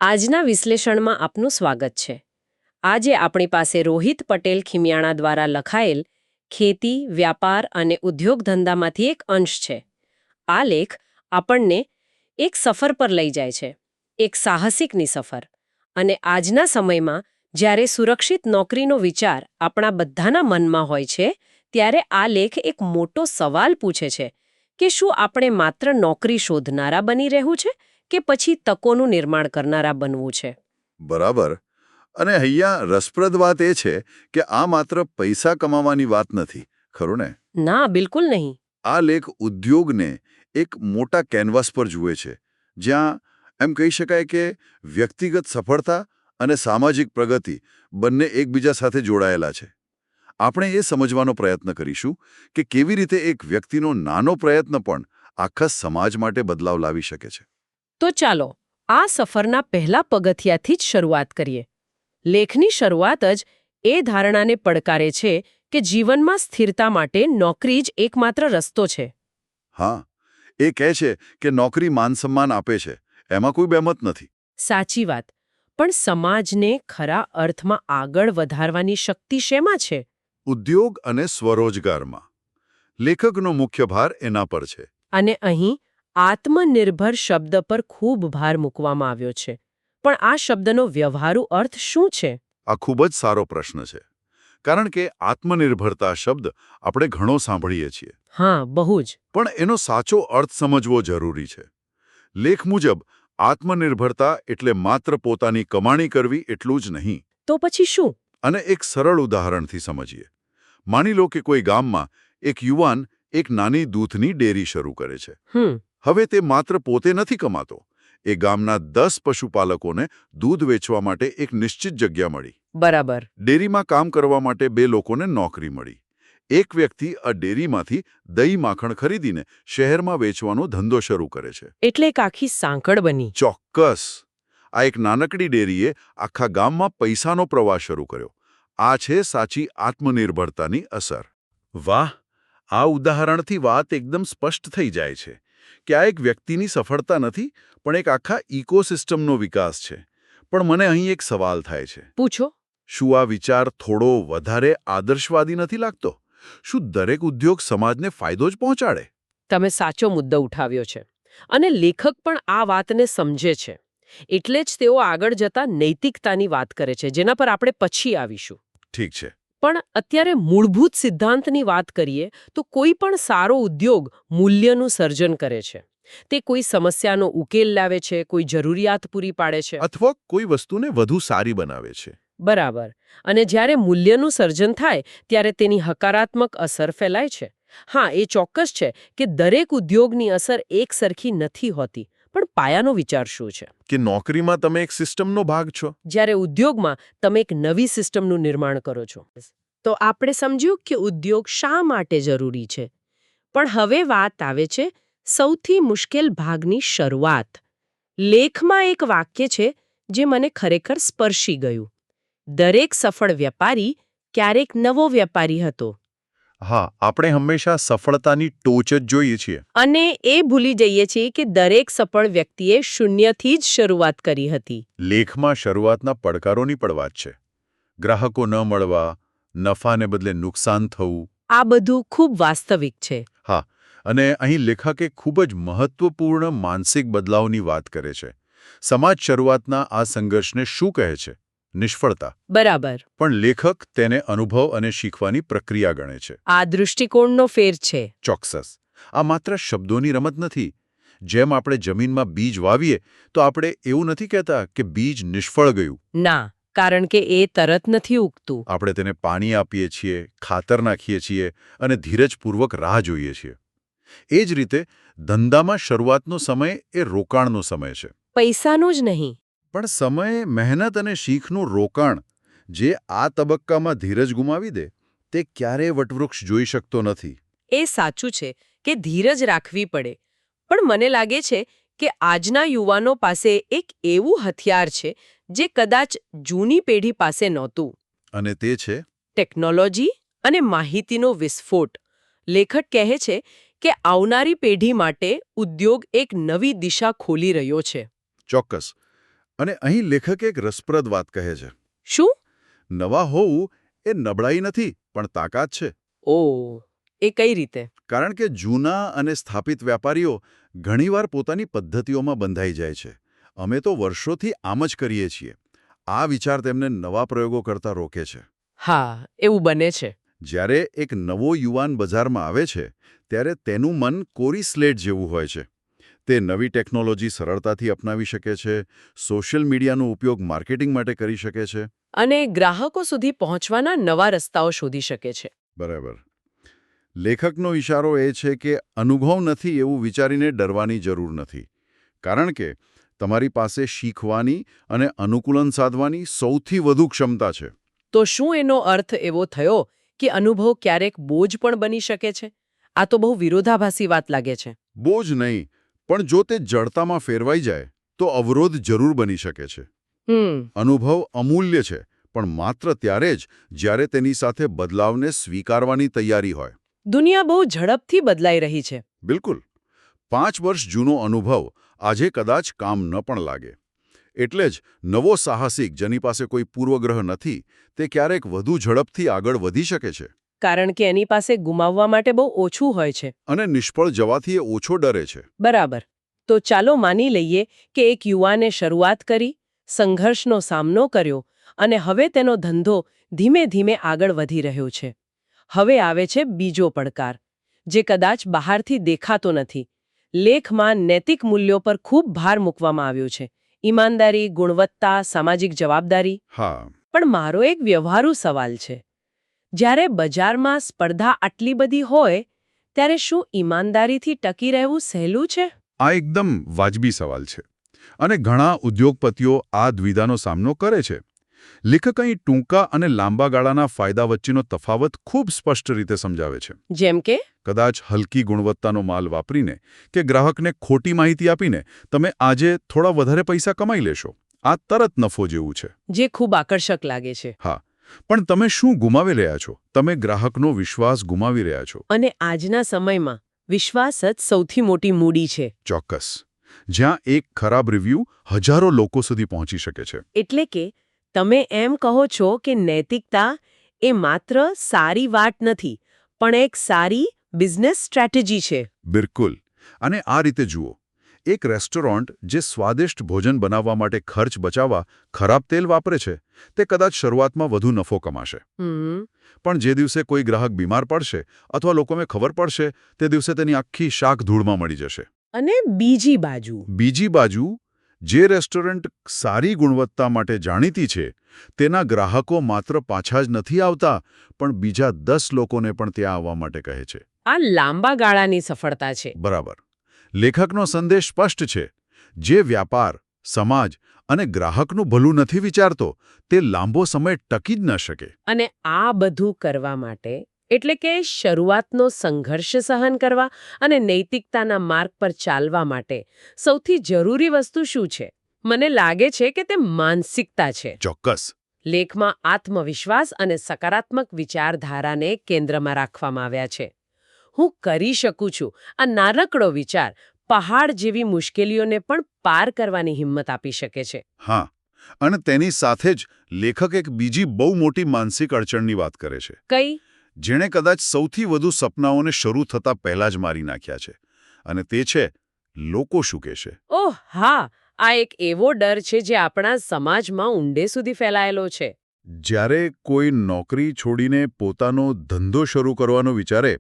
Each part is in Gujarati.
આજના વિશ્લેષણમાં આપનું સ્વાગત છે. આજે આપણી પાસે રોહિત પટેલ ખીમિયાણા દ્વારા લખાયેલ ખેતી, વ્યાપાર અને ઉદ્યોગ ધંધામાંથી એક અંશ છે. આ લેખ આપણને એક સફર પર લઈ જાય છે, એક સાહસિકની સફર. અને આજના સમયમાં જ્યારે સુરક્ષિત નોકરીનો વિચાર આપણા બધાના મનમાં હોય છે, ત્યારે આ લેખ એક મોટો સવાલ પૂછે છે કે શું આપણે માત્ર નોકરી શોધનારા બની રહેવું છે કે પછી તકોનું નિર્માણ કરનારા બનવું છે. બરાબર. અને અહીંયા રસપ્રદ વાત એ છે કે આ માત્ર પૈસા કમાવાની વાત નથી, ખરું ને? ના, બિલકુલ નહીં. આ લેખ ઉદ્યોગને એક મોટા કેનવાસ પર જુએ છે, જ્યાં એમ કહી શકાય કે વ્યક્તિગત સફળતા અને સામાજિક પ્રગતિ બંને એકબીજા સાથે જોડાયેલા છે. આપણે એ સમજવાનો પ્રયત્ન કરીશું કે કેવી રીતે એક વ્યક્તિનો નાનો પ્રયત્ન પણ આખા સમાજ માટે બદલાવ લાવી શકે છે. તો ચાલો આ સફરના પહેલા પગથિયાથી જ શરૂઆત કરીએ. લેખની શરૂઆત જ એ ધારણાને પડકારે છે કે જીવનમાં સ્થિરતા માટે નોકરી જ એકમાત્ર રસ્તો છે. હા, એ કહે છે કે નોકરી માન-સન્માન આપે છે, એમાં કોઈ બેમત નથી. સાચી વાત. પણ સમાજને ખરા અર્થમાં આગળ વધારવાની શક્તિ શેમાં છે? ઉદ્યોગ અને સ્વરોજગારમાં. લેખકનો મુખ્ય ભાર એના પર છે. અને અહીં આત્મનિર્ભર શબ્દ પર ખૂબ ભાર મૂકવામાં આવ્યો છે. પણ આ શબ્દનો વ્યવહારુ અર્થ શું છે? આ ખૂબ જ સારો પ્રશ્ન છે, કારણ કે આત્મનિર્ભરતા શબ્દ આપણે ઘણો સાંભળીએ છીએ. હા, બહુ જ. પણ એનો સાચો અર્થ સમજવો જરૂરી છે. લેખ મુજબ આત્મનિર્ભરતા એટલે માત્ર પોતાની કમાણી કરવી એટલું જ નહીં. તો પછી શું? અને એક સરળ ઉદાહરણથી સમજીએ. માની લો કે કોઈ ગામમાં એક યુવાન એક નાની દૂધની ડેરી શરૂ કરે છે. હવે તે માત્ર પોતે નથી કમાતો. એ ગામના 10 પશુપાલકોને દૂધ વેચવા માટે એક નિશ્ચિત જગ્યા મળી. બરાબર. ડેરીમાં કામ કરવા માટે 2 લોકોને નોકરી મળી. એક વ્યક્તિ આ ડેરીમાંથી દહીં માખણ ખરીદીને શહેરમાં વેચવાનો ધંધો શરૂ કરે છે. એટલે એક આખી સાંકળ બની. ચોક્કસ. આ એક નાનકડી ડેરીએ આખા ગામમાં પૈસાનો પ્રવાહ શરૂ કર્યો. આ છે સાચી આત્મનિર્ભરતાની અસર. વાહ! આ ઉદાહરણથી વાત એકદમ સ્પષ્ટ થઈ જાય છે કે આ એક વ્યક્તિની સફળતા નથી, પણ એક આખા ઇકોસિસ્ટમનો વિકાસ છે. પણ મને અહીં એક સવાલ થાય છે. પૂછો. શું આ વિચાર થોડો વધારે આદર્શવાદી નથી લાગતો? શું દરેક ઉદ્યોગ સમાજને ફાયદો જ પહોંચાડે? તમે સાચો મુદ્દો ઉઠાવ્યો છે. અને લેખક પણ આ વાતને સમજે છે. એટલે જ તેઓ આગળ જતા નૈતિકતાની વાત કરે છે, જેના પર આપણે પછી આવીશું. ઠીક છે. પણ અત્યારે મૂળભૂત સિદ્ધાંતની વાત કરીએ તો કોઈ પણ સારો ઉદ્યોગ મૂલ્યનું સર્જન કરે છે. તે કોઈ સમસ્યાનો ઉકેલ લાવે છે, કોઈ જરૂરિયાત પૂરી પાડે છે. અથવા કોઈ વસ્તુને વધુ સારી બનાવે છે. બરાબર. અને જ્યારે મૂલ્યનું સર્જન થાય ત્યારે તેની હકારાત્મક અસર ફેલાય છે. હા, એ ચોક્કસ છે કે દરેક ઉદ્યોગની અસર એક સરખી નથી હોતી. પણ પાયાનો વિચાર શું છે? કે નોકરીમાં તમે એક સિસ્ટમનો ભાગ છો. જ્યારે ઉદ્યોગમાં તમે એક નવી સિસ્ટમનું નિર્માણ કરો છો. તો આપણે સમજ્યું કે ઉદ્યોગ શા માટે જરૂરી છે. પણ હવે વાત આવે છે સૌથી મુશ્કેલ ભાગની શરૂઆત. લેખમાં એક વાક્ય છે જે મને ખરેખર સ્પર્શી ગયું. દરેક સફળ વેપારી ક્યારેક નવો વેપારી હતો. હા, આપણે હંમેશા સફળતાની ટોચ જ જોઈએ છીએ. અને એ ભૂલી જઈએ છીએ કે દરેક સફળ વ્યક્તિએ શૂન્યથી જ શરૂઆત કરી હતી. લેખમાં શરૂઆતના પડકારોની પણ વાત છે. ગ્રાહકો ન મળવા, નફાને બદલે નુકસાન થવું. આ બધું ખૂબ વાસ્તવિક છે. હા, અને અહીં લેખકે ખૂબ જ મહત્વપૂર્ણ માનસિક બદલાવની વાત કરે છે. સમાજ શરૂઆતના આ સંઘર્ષને શું કહે છે? નિષ્ફળતા. બરાબર. પણ લેખક તેને અનુભવ અને શીખવાની પ્રક્રિયા ગણે છે. આ દૃષ્ટિકોણનો ફેર છે. ચોક્કસ. આ માત્ર શબ્દોની રમત નથી. જેમ આપણે જમીનમાં બીજ વાવીએ તો આપણે એવું નથી કહેતા કે બીજ નિષ્ફળ ગયું. ના, કારણ કે એ તરત નથી ઉગતું. આપણે તેને પાણી આપીએ છીએ, ખાતર નાખીએ છીએ અને ધીરજપૂર્વક રાહ જોઈએ છીએ. એ જ રીતે ધંધામાં શરૂઆતનો સમય એ રોકાણનો સમય છે. પૈસાનું જ નહીં. પણ સમય, મહેનત અને શીખનું રોકાણ જે આ તબક્કામાં ધીરજ ગુમાવી દે, તે ક્યારેય વટવૃક્ષ જોઈ શકતો નથી. એ સાચું છે કે ધીરજ રાખવી પડે. પણ મને લાગે છે કે આજના યુવાનો પાસે એક એવું હથિયાર છે જે કદાચ જૂની પેઢી પાસે નહોતું. અને તે છે ટેકનોલોજી અને માહિતીનો વિસ્ફોટ. લેખક કહે છે કે આવનારી પેઢી માટે ઉદ્યોગ એક નવી દિશા ખોલી રહ્યો છે. ચોક્કસ. અને અહીં લેખક એક રસપ્રદ વાત કહે છે. શું? નવા હોવું એ નબળાઈ નથી, પણ તાકાત છે. ઓ, એ કઈ રીતે? કારણ કે જૂના અને સ્થાપિત વ્યાપારીઓ ઘણીવાર પોતાની પદ્ધતિઓમાં બંધાઈ જાય છે. અમે તો વર્ષોથી આમ જ કરીએ છીએ. આ વિચાર તેમને નવા પ્રયોગો કરતા રોકે છે. હા, એવું બને છે. જ્યારે એક નવો યુવાન બજારમાં આવે છે ત્યારે તેનું મન કોરી સ્લેટ જેવું હોય છે. તે નવી ટેકનોલોજી સરળતાથી અપનાવી શકે છે, સોશિયલ મીડિયાનો ઉપયોગ માર્કેટિંગ માટે કરી શકે છે. અને ગ્રાહકો સુધી પહોંચવાના નવા રસ્તાઓ શોધી શકે છે. બરાબર. લેખકનો ઇશારો એ છે કે અનુભવ નથી એવું વિચારીને ડરવાની જરૂર નથી. કારણ કે તમારી પાસે શીખવાની અને અનુકૂલન સાધવાની સૌથી વધુ ક્ષમતા છે. તો શું એનો અર્થ એવો થયો કે અનુભવ ક્યારેક બોજ પણ બની શકે છે? આ તો બહુ વિરોધાભાસી વાત લાગે છે. બોજ નહીં, પણ જો તે જડતામાં ફેરવાઈ જાય તો અવરોધ જરૂર બની શકે છે. અનુભવ અમૂલ્ય છે, પણ માત્ર ત્યારે જ જ્યારે તેની સાથે બદલાવને સ્વીકારવાની તૈયારી હોય. દુનિયા બહુ ઝડપથી બદલાઈ રહી છે. બિલકુલ. 5 વર્ષ જૂનો અનુભવ આજે કદાચ કામ ન પણ લાગે. એટલે જ નવો સાહસિક જેની પાસે કોઈ પૂર્વગ્રહ નથી તે ક્યારેક વધુ ઝડપથી આગળ વધી શકે છે. કારણ કે એની પાસે ગુમાવવા માટે બહુ ઓછું હોય છે. અને નિષ્ફળ જવાથી એ ઓછો ડરે છે. બરાબર. તો ચાલો માની લઈએ કે એક યુવાને શરૂઆત કરી, સંઘર્ષનો સામનો કર્યો અને હવે તેનો ધંધો ધીમે ધીમે આગળ વધી રહ્યો છે. હવે આવે છે બીજો પડકાર, જે કદાચ બહારથી દેખાતો નથી. લેખમાં નૈતિક મૂલ્યો પર ખૂબ ભાર મૂકવામાં આવ્યો છે. ઈમાનદારી, ગુણવત્તા, સામાજિક જવાબદારી. હા. પણ મારો એક વ્યવહારુ સવાલ છે. જ્યારે બજારમાં સ્પર્ધા આટલી બધી હોય ત્યારે શું ઈમાનદારીથી ટકી રહેવું સહેલું છે? આ એકદમ વાજબી સવાલ છે. અને ઘણા ઉદ્યોગપતિઓ આ દ્વિધાનો સામનો કરે છે. લેખક અહીં ટૂંકા અને લાંબા ગાળાના ફાયદા વચ્ચેનો તફાવત ખૂબ સ્પષ્ટ રીતે સમજાવે છે. જેમ કે કદાચ હલકી ગુણવત્તાનો માલ વાપરીને કે ગ્રાહકને ખોટી માહિતી આપીને તમે આજે થોડા વધારે પૈસા કમાઈ લેશો. આ તરત નફો જેવું છે. જે ખૂબ આકર્ષક લાગે છે. હા, પણ તમે શું ગુમાવી રહ્યા છો? તમે ગ્રાહકનો વિશ્વાસ ગુમાવી રહ્યા છો. અને આજના સમયમાં વિશ્વાસ જ સૌથી મોટી મૂડી છે. ચોક્કસ. જ્યાં એક ખરાબ રિવ્યૂ હજારો લોકો સુધી પહોંચી શકે છે. એટલે કે તમે એમ કહો છો કે નૈતિકતા એ માત્ર સારી વાત નથી, પણ એક સારી બિઝનેસ સ્ટ્રેટેજી છે. બિલકુલ. અને આ રીતે જુઓ. એક રેસ્ટોરન્ટ જે સ્વાદિષ્ટ ભોજન બનાવવા માટે ખર્ચ બચાવવા ખરાબ તેલ વાપરે છે તે કદાચ શરૂઆતમાં વધુ નફો કમાશે. પણ જે દિવસે કોઈ ગ્રાહક બીમાર પડશે અથવા લોકોને ખબર પડશે તે દિવસે તેની આખી શાક ધૂળમાં મળી જશે. અને બીજી બાજુ જે રેસ્ટોરન્ટ સારી ગુણવત્તા માટે જાણીતી છે તેના ગ્રાહકો માત્ર પાછા જ નથી આવતા, પણ બીજા 10 લોકોને પણ ત્યાં આવવા માટે કહે છે. આ લાંબા ગાળાની સફળતા છે. બરાબર. લેખકનો સંદેશ સ્પષ્ટ છે. જે વ્યાપાર, સમાજ અને ગ્રાહકનું ભલું નથી વિચારતો તે લાંબો સમય ટકી જ ન શકે. અને આ બધું કરવા માટે એટલે કે શરૂઆતનો સંઘર્ષ સહન કરવા અને નૈતિકતાના માર્ગ પર ચાલવા માટે સૌથી જરૂરી વસ્તુ શું છે? મને લાગે છે કે તે માનસિકતા છે. ચોક્કસ. લેખમાં આત્મવિશ્વાસ અને સકારાત્મક વિચારધારાને કેન્દ્રમાં રાખવામાં આવ્યા છે. હું કરી શકું છું. આ નાનકડો વિચાર પહાડ જેવી મુશ્કેલીઓને પણ પાર કરવાની હિંમત આપી શકે છે. હા, અને તેની સાથે જ લેખક એક બીજી બહુ મોટી માનસિક અડચણની વાત કરે છે. કઈ? જેણે કદાચ સૌથી વધુ સપનાઓને શરૂ થતા પહેલા જ મારી નાખ્યા છે. અને તે છે લોકો શું કહેશે. ઓહ હા, આ એક એવો ડર છે જે આપણા સમાજમાં ઊંડે સુધી ફેલાયેલો છે. જ્યારે કોઈ નોકરી છોડીને પોતાનો ધંધો શરૂ કરવાનો વિચારે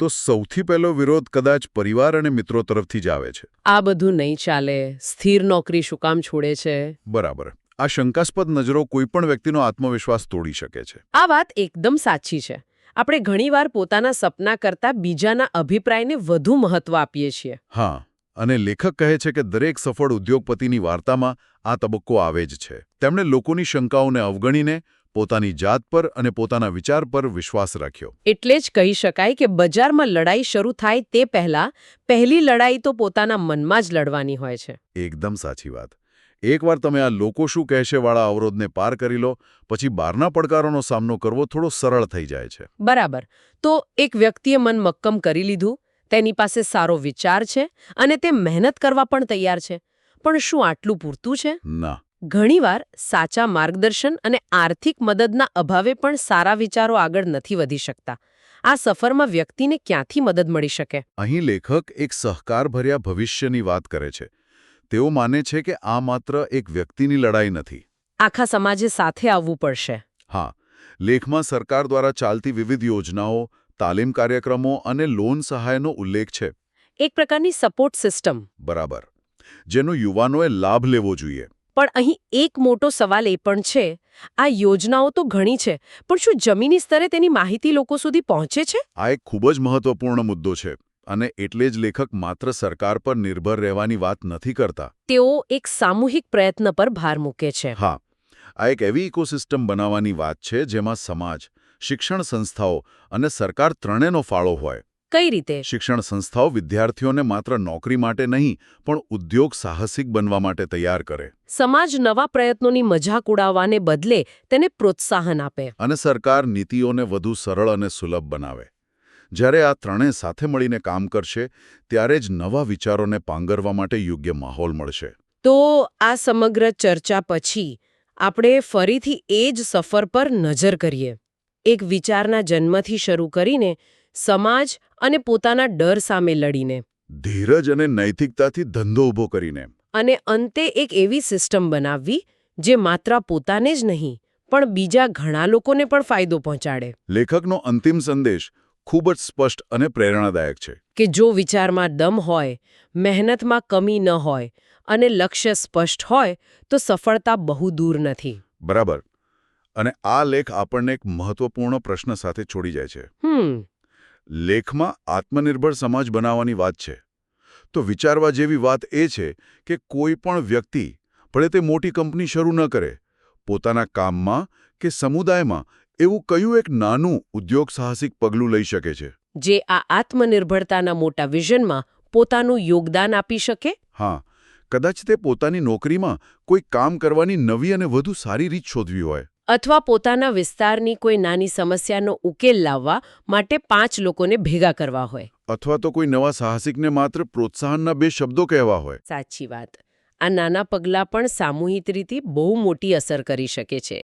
તો સૌથી પહેલો વિરોધ કદાચ પરિવાર અને મિત્રો તરફથી જ આવે છે. આ બધું નહીં ચાલે, સ્થિર નોકરી શું કામ છોડે છે? બરાબર. આ શંકાસ્પદ નજરો કોઈપણ વ્યક્તિનો આત્મવિશ્વાસ તોડી શકે છે. આ વાત એકદમ સાચી છે. આપણે ઘણીવાર પોતાના સપના કરતાં બીજાના અભિપ્રાયને વધુ મહત્વ આપીએ છીએ. હા, અને લેખક કહે છે કે દરેક સફળ ઉદ્યોગપતિની વાર્તામાં આ તબક્કો આવે જ છે. તેમણે લોકોની શંકાઓને અવગણીને પોતાની જાત પર અને પોતાના વિચાર પર વિશ્વાસ રાખ્યો. એટલે જ કહી શકાય કે બજારમાં લડાઈ શરૂ થાય તે પહેલી લડાઈ તો પોતાના મનમાં જ લડવાની હોય છે. એકદમ સાચી વાત. એકવાર તમે આ લોકો શું કહેશે વાળા અવરોધને પાર કરી લો પછી બહારના પડકારોનો સામનો કરવો થોડો સરળ થઈ જાય છે. બરાબર. તો એક વ્યક્તિએ મન મક્કમ કરી લીધું, તેની પાસે સારો વિચાર છે અને તે મહેનત કરવા પણ તૈયાર છે. પણ શું આટલું પૂરતું છે? ના. ઘણીવાર સાચા માર્ગદર્શન અને આર્થિક મદદના અભાવે પણ સારા વિચારો આગળ નથી વધી શકતા. આ સફરમાં વ્યક્તિને ક્યાંથી મદદ મળી શકે? અહીં લેખક એક સહકારભર્યા ભવિષ્યની વાત કરે છે. તેઓ માને છે કે આ માત્ર એક વ્યક્તિની લડાઈ નથી. આખા સમાજે સાથે આવવું પડશે. હા, લેખમાં સરકાર દ્વારા ચાલતી વિવિધ યોજનાઓ, તાલીમ કાર્યક્રમો અને લોન સહાયનો ઉલ્લેખ છે. એક પ્રકારની સપોર્ટ સિસ્ટમ. બરાબર, જેનો યુવાનોએ લાભ લેવો જોઈએ. પણ અહીં એક મોટો સવાલ એ પણ છે, આ યોજનાઓ તો ઘણી છે, પણ શું જમીની સ્તરે તેની માહિતી લોકો સુધી પહોંચે છે? આ એક ખૂબ જ મહત્વપૂર્ણ મુદ્દો છે અને એટલે જ લેખક માત્ર સરકાર પર નિર્ભર રહેવાની વાત નથી કરતા. તેઓ એક સામૂહિક પ્રયત્ન પર ભાર મૂકે છે. હા, આ એક એવી ઇકોસિસ્ટમ બનાવવાની વાત છે જેમાં સમાજ, શિક્ષણ સંસ્થાઓ અને સરકાર ત્રણેયનો ફાળો હોય. કઈ રીતે? શિક્ષણ સંસ્થાઓ વિદ્યાર્થીઓને માત્ર નોકરી માટે નહીં પણ ઉદ્યોગ સાહસિક બનવા માટે તૈયાર કરે. સમાજ નવા પ્રયત્નોની મજાક ઉડાવવાને બદલે તેને પ્રોત્સાહન આપે. અને સરકાર નીતિઓને વધુ સરળ અને સુલભ બનાવે. જ્યારે આ ત્રણેય સાથે મળીને કામ કરશે ત્યારે જ નવા વિચારોને પાંગરવા માટે યોગ્ય માહોલ મળશે. તો આ સમગ્ર ચર્ચા પછી આપણે ફરીથી એ જ સફર પર નજર કરીએ. એક વિચારના જન્મથી શરૂ કરીને સમાજ અને પોતાના ડર સામે લડીને, ધીરજ અને નૈતિકતાથી ધંધો ઊભો કરીને, અને અંતે એક એવી સિસ્ટમ બનાવવી જે માત્ર પોતાને જ નહીં પણ બીજા ઘણા લોકોને પણ ફાયદો પહોંચાડે. લેખકનો અંતિમ સંદેશ ખૂબ જ સ્પષ્ટ અને પ્રેરણાદાયક છે કે જો વિચારમાં દમ હોય, મહેનતમાં કમી ન હોય અને લક્ષ્ય સ્પષ્ટ હોય તો સફળતા બહુ દૂર નથી. બરાબર. અને આ લેખ આપણને એક મહત્વપૂર્ણ પ્રશ્ન સાથે છોડી જાય છે. લેખમાં આત્મનિર્ભર સમાજ બનાવવાની વાત છે. તો વિચારવા જેવી વાત એ છે કે કોઈ પણ વ્યક્તિ ભલે તે મોટી કંપની શરૂ ન કરે, પોતાના કામમાં કે સમુદાયમાં એવું કયું એક નાનું ઉદ્યોગ સાહસિક પગલું લઈ શકે છે જે આ આત્મનિર્ભરતાના મોટા વિઝનમાં પોતાનું યોગદાન આપી શકે. હા, કદાચ તે પોતાની નોકરીમાં કોઈ કામ કરવાની નવી અને વધુ સારી રીત શોધવી હોય, અથવા પોતાના વિસ્તારની કોઈ નાની સમસ્યાનો ઉકેલ લાવવા માટે 5 લોકોને ભેગા કરવા હોય. અથવા તો કોઈ નવા સાહસિકને માત્ર પ્રોત્સાહનના 2 શબ્દો કહેવા હોય. સાચી વાત. આ નાના પગલાં પણ સામૂહિક રીતે બહુ મોટી અસર કરી શકે છે.